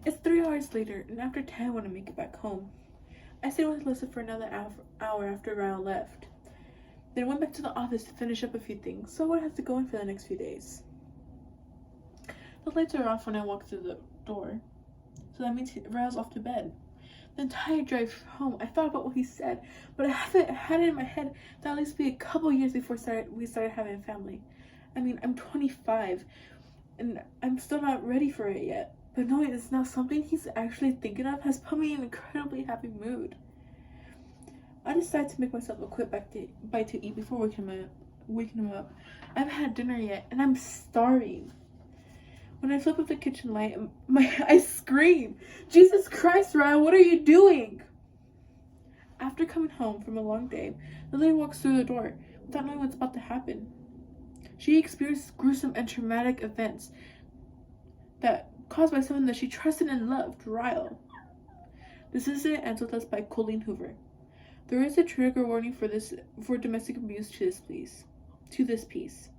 It's 3 hours later, and after 10 when I make it back home. I stayed with Alyssa for another hour after Ryle left. Then went back to the office to finish up a few things, so I would have to go in for the next few days. The lights are off when I walk through the door, so that means Ryle's off to bed. The entire drive home, I thought about what he said, but I haven't had it in my head that at least be a couple years before we started having a family. I mean, I'm 25, and I'm still not ready for it yet. But knowing it's now something he's actually thinking of has put me in an incredibly happy mood. I decided to make myself a quick bite to eat before waking him up. I haven't had dinner yet, and I'm starving. When I flip up the kitchen light, I scream, "Jesus Christ, Ryan, what are you doing?" After coming home from a long day, Lily walks through the door without knowing what's about to happen. She experienced gruesome and traumatic events that caused by someone that she trusted and loved, Ryle. This incident ends with us by Colleen Hoover. There is a trigger warning for domestic abuse to this piece.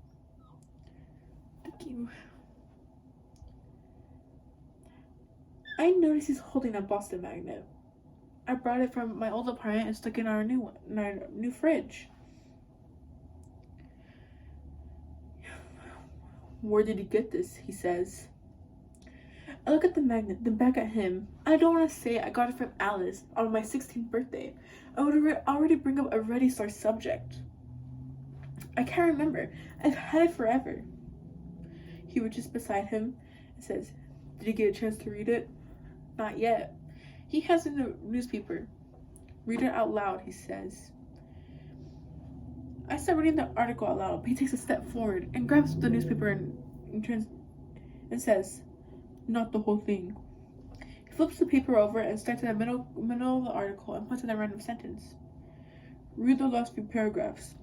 Thank you. I noticed he's holding a Boston magnet. I brought it from my old apartment and stuck it in our new fridge. "Where did you get this?" he says. I look at the magnet, then back at him. I don't want to say I got it from Alice on my 16th birthday. I would already bring up a Ready Star subject. I can't remember. I've had it forever. He reaches beside him and says, "Did you get a chance to read it?" "Not yet." He has in the newspaper. "Read it out loud," he says. I start reading the article out loud, but he takes a step forward and grabs the newspaper and says, "Not the whole thing." He flips the paper over and starts at the middle of the article and puts in a random sentence. "Read the last few paragraphs."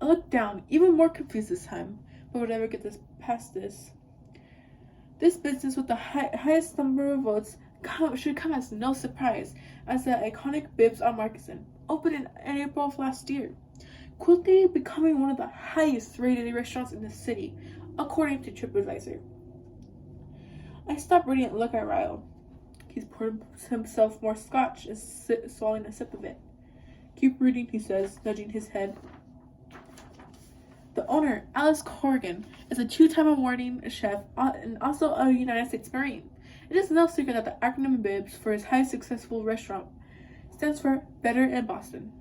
I look down, even more confused this time, but would ever get past this. This business with the highest number of votes should come as no surprise, as the iconic Bibbs on Markeson opened in April of last year, quickly becoming one of the highest rated restaurants in the city, according to TripAdvisor. I stop reading and look at Ryle. He's poured himself more scotch and swallowing a sip of it. "Keep reading," he says, nudging his head. The owner, Alice Corrigan, is a 2-time awarding chef and also a United States Marine. It is no secret that the acronym BIBS for his highest successful restaurant stands for Better in Boston.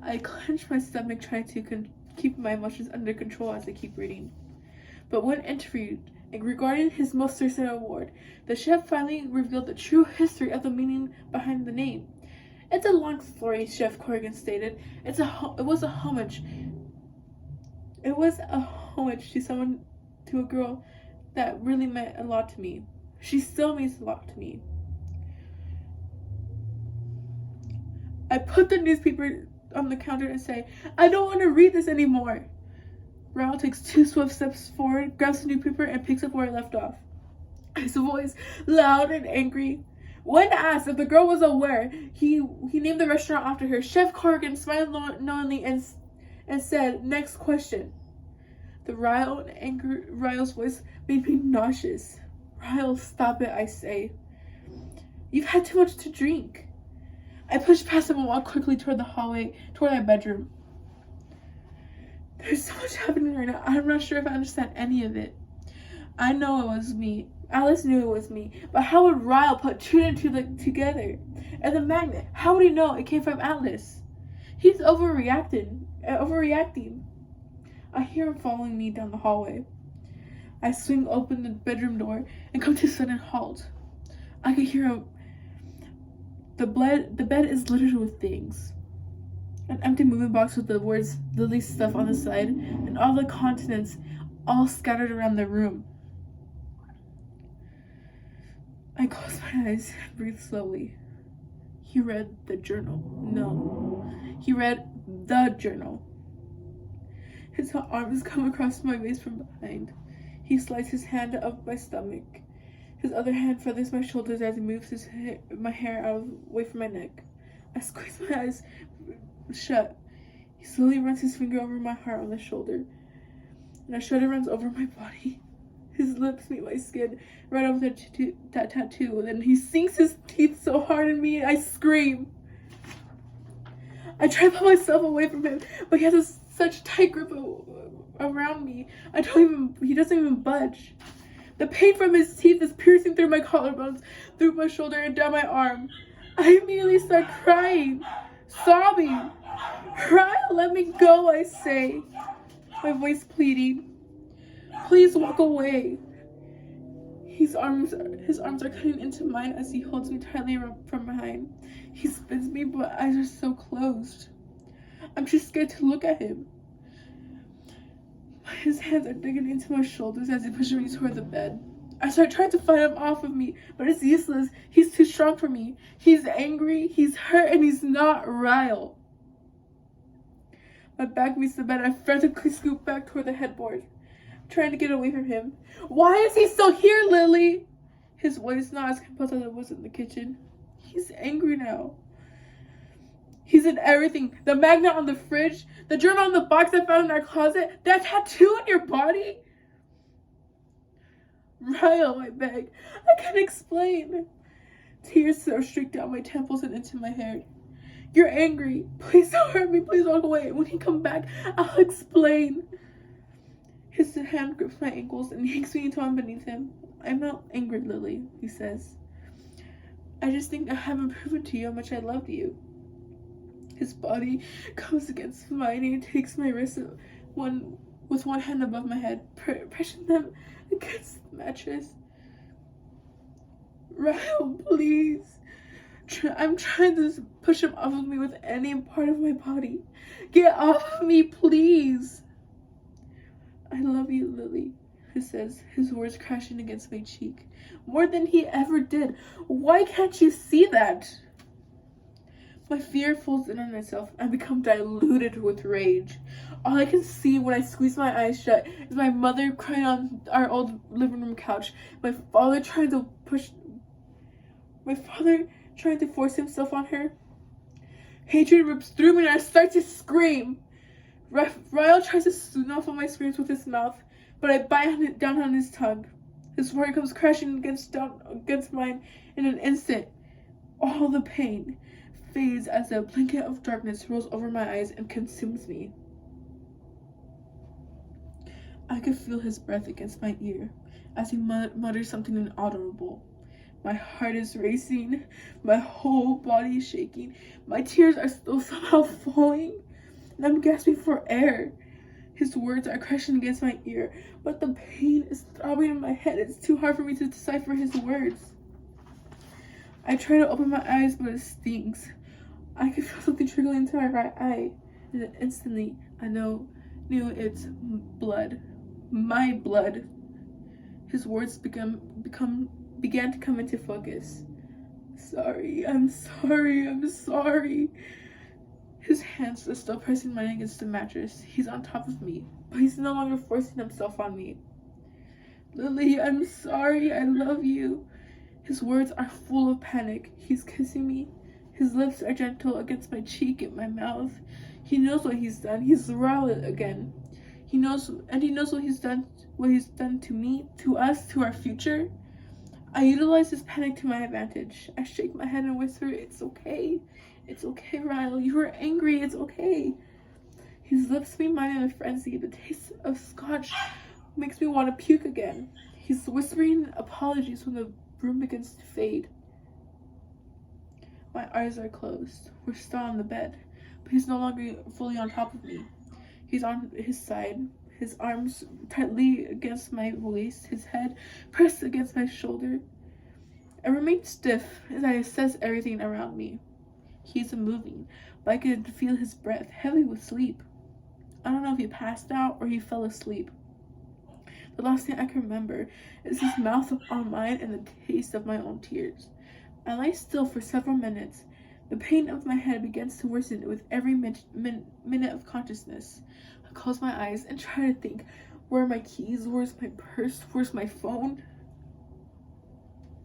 I clench my stomach trying to keep my emotions under control as I keep reading. But when interviewed regarding his most recent award, the chef finally revealed the true history of the meaning behind the name. "It's a long story," Chef Corrigan stated. It was a homage to a girl that really meant a lot to me. She still means a lot to me. I put the newspaper on the counter and say, "I don't want to read this anymore." Ryle takes 2 swift steps forward, grabs the newspaper, and picks up where I left off. His voice, loud and angry. When asked if the girl was aware he named the restaurant after her, Chef Corrigan smiled knowingly and said, "Next question." The Ryle's voice made me nauseous. "Ryle, stop it," I say. "You've had too much to drink." I push past him and walk quickly toward the hallway, toward my bedroom. There's so much happening right now. I'm not sure if I understand any of it. I know it was me. Alice knew it was me. But how would Ryle put 2 and 2 together? And the magnet, how would he know it came from Alice? He's overreacting. I hear him following me down the hallway. I swing open the bedroom door and come to a sudden halt. I can hear him. The bed is littered with things. An empty moving box with the words "Lily Stuff" on the side, and all the contents all scattered around the room. I close my eyes and breathe slowly. He read the journal. No, he read the journal. His arms come across my waist from behind. He slides his hand up my stomach. His other hand feathers my shoulders as he moves my hair away from my neck. I squeeze my eyes shut. He slowly runs his finger over my heart on the shoulder, and a shudder runs over my body. His lips meet my skin right over that tattoo, and then he sinks his teeth so hard in me, and I scream. I try to pull myself away from him, but he has such tight grip around me. He doesn't even budge. The pain from his teeth is piercing through my collarbones, through my shoulder, and down my arm. I immediately start crying, sobbing. Ryle, let me go, I say, my voice pleading. Please walk away. His arms are cutting into mine as he holds me tightly from behind. He spins me, but eyes are so closed. I'm too scared to look at him. His hands are digging into my shoulders as he pushes me toward the bed. I start trying to fight him off of me, but it's useless. He's too strong for me. He's angry, he's hurt, and he's not Ryle. My back meets the bed. I frantically scoop back toward the headboard, trying to get away from him. Why is he still here, Lily? His voice not as composed as it was in the kitchen. He's angry now. He's in everything. The magnet on the fridge, the journal on the box I found in our closet, that tattoo on your body. Ryle, I beg. I can't explain. Tears are streaked down my temples and into my hair. You're angry. Please don't hurt me. Please walk away. When he comes back, I'll explain. His hand grips my ankles and yanks me into beneath him. I'm not angry, Lily, he says. I just think I haven't proven to you how much I love you. His body comes against mine and he takes my wrists with one hand above my head, pressing them against the mattress. Ryle, please. I'm trying to push him off of me with any part of my body. Get off of me, please. I love you, Lily, he says, his words crashing against my cheek. More than he ever did. Why can't you see that? My fear folds in on myself. I become diluted with rage. All I can see when I squeeze my eyes shut is my mother crying on our old living room couch. My father trying to force himself on her. Hatred rips through me and I start to scream. Ryle tries to snuffle my screams with his mouth, but I bite down on his tongue. His word comes crashing against mine in an instant. All the pain fades as a blanket of darkness rolls over my eyes and consumes me. I could feel his breath against my ear as he mutters something inaudible. My heart is racing, my whole body is shaking, my tears are still somehow falling, and I'm gasping for air. His words are crashing against my ear, but the pain is throbbing in my head. It's too hard for me to decipher his words. I try to open my eyes, but it stings. I can feel something trickling into my right eye, and then instantly I knew it's blood. My blood. His words began to come into focus. I'm sorry. His hands are still pressing mine against the mattress. He's on top of me, but he's no longer forcing himself on me. Lily, I'm sorry. I love you. His words are full of panic. He's kissing me. His lips are gentle against my cheek and my mouth. He knows what he's done. He's Ryle again. He knows what he's done to me, to us, to our future. I utilize his panic to my advantage. I shake my head and whisper, it's okay. It's okay, Ryle. You were angry. It's okay. His lips meet mine in a frenzy. The taste of scotch makes me want to puke again. He's whispering apologies when the room begins to fade. My eyes are closed. We're still on the bed, but he's no longer fully on top of me. He's on his side, his arms tightly against my waist, his head pressed against my shoulder. I remain stiff as I assess everything around me. He's moving, but I could feel his breath, heavy with sleep. I don't know if he passed out or he fell asleep. The last thing I can remember is his mouth on mine and the taste of my own tears. I lie still for several minutes. The pain of my head begins to worsen with every minute of consciousness. I close my eyes and try to think, where are my keys? Where's my purse? Where's my phone?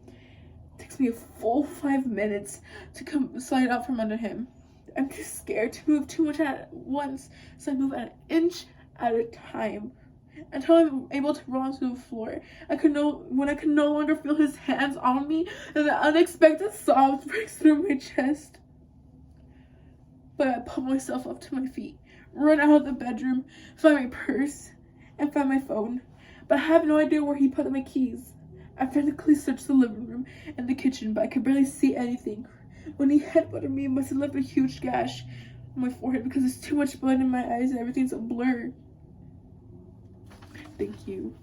It takes me a full 5 minutes to slide out from under him. I'm too scared to move too much at once, so I move an inch at a time. until I'm able to roll onto the floor. When I could no longer feel his hands on me, and the unexpected sobs breaks through my chest. But I pull myself up to my feet, run out of the bedroom, find my purse, and find my phone. But I have no idea where he put my keys. I frantically searched the living room and the kitchen, but I could barely see anything. When he headbutted me, it must have left a huge gash on my forehead because there's too much blood in my eyes and everything's a blur. Thank you.